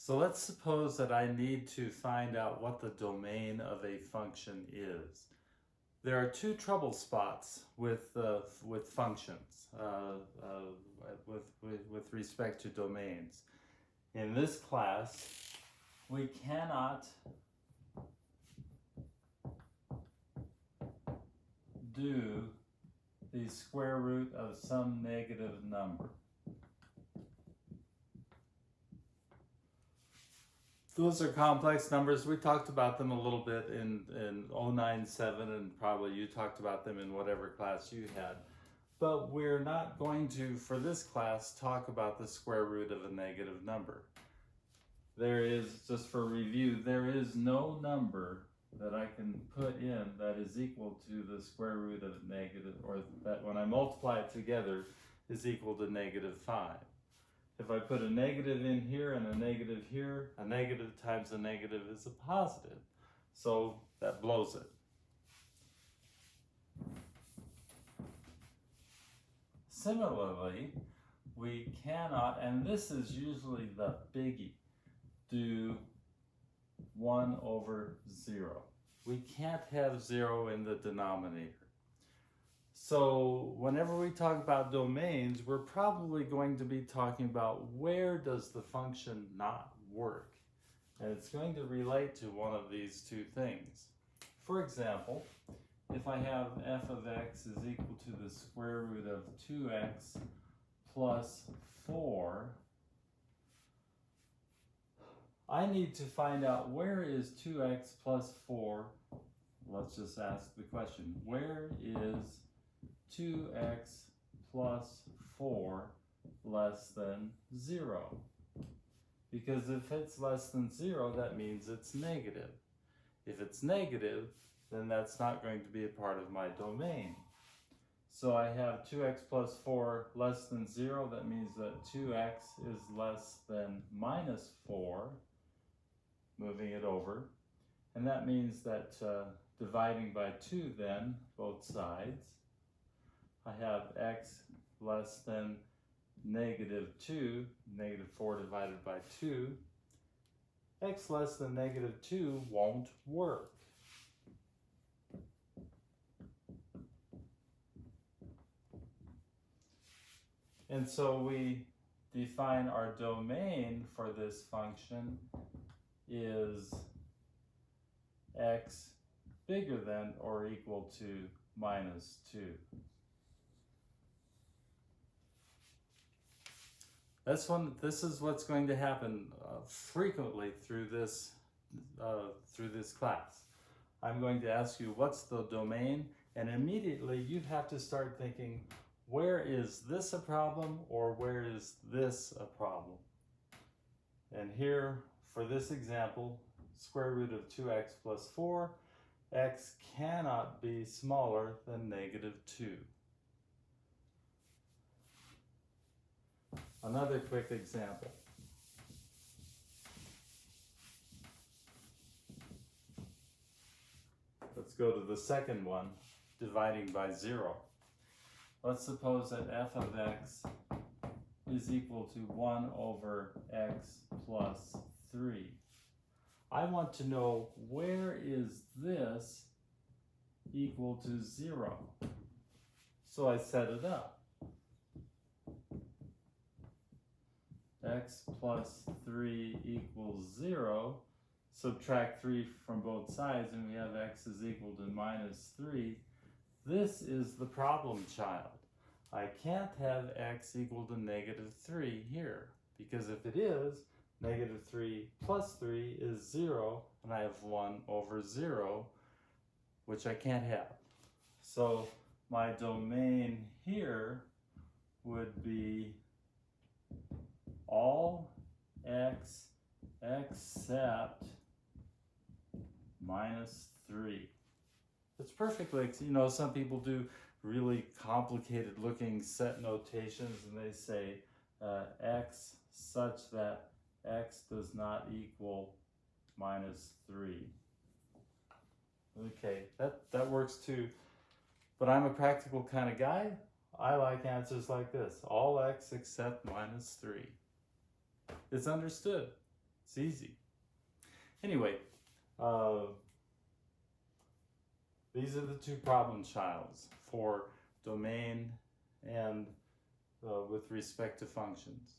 So let's suppose that I need to find out what the domain of a function is. There are two trouble spots with functions with respect to domains. In this class, we cannot do the square root of some negative number. Those are complex numbers. We talked about them a little bit in 097, and probably you talked about them in whatever class you had. But we're not going to, for this class, talk about the square root of a negative number. There is, just for review, there is no number that I can put in that is equal to the square root of negative, or that when I multiply it together is equal to -5. If I put a negative in here and a negative here, a negative times a negative is a positive. So that blows it. Similarly, we cannot, and this is usually the biggie, do 1/0. We can't have 0 in the denominator. So whenever we talk about domains, we're probably going to be talking about where does the function not work. And it's going to relate to one of these two things. For example, if I have f of x is equal to the square root of 2x plus 4, I need to find out where is 2x plus 4. Let's just ask the question, where is 2x plus 4 less than 0? Because if it's less than 0, that means it's negative. If it's negative, then that's not going to be a part of my domain. So I have 2x plus 4 less than 0. That means that 2x is less than -4. Moving it over. And that means that dividing by 2 then, both sides, I have x less than -2, -4 divided by 2. X less than -2 won't work. And so we define our domain for this function is x bigger than or equal to -2. This is what's going to happen frequently through this class. I'm going to ask you what's the domain, and immediately you have to start thinking, where is this a problem or where is this a problem? And here, for this example, square root of 2x plus 4, x cannot be smaller than -2. Another quick example. Let's go to the second one, dividing by 0. Let's suppose that f of x is equal to 1/x plus 3. I want to know where is this equal to 0. So I set it up. X plus 3 equals 0. Subtract 3 from both sides and we have x is equal to -3. This is the problem child. I can't have x equal to -3 here, because if it is, -3 plus 3 is 0, and I have 1/0, which I can't have. So my domain here would be all x except -3. It's perfectly, some people do really complicated looking set notations, and they say x such that x does not equal -3. Okay, that works too. But I'm a practical kind of guy. I like answers like this. All x except -3. It's understood. It's easy. Anyway, these are the two problem childs for domain and with respect to functions.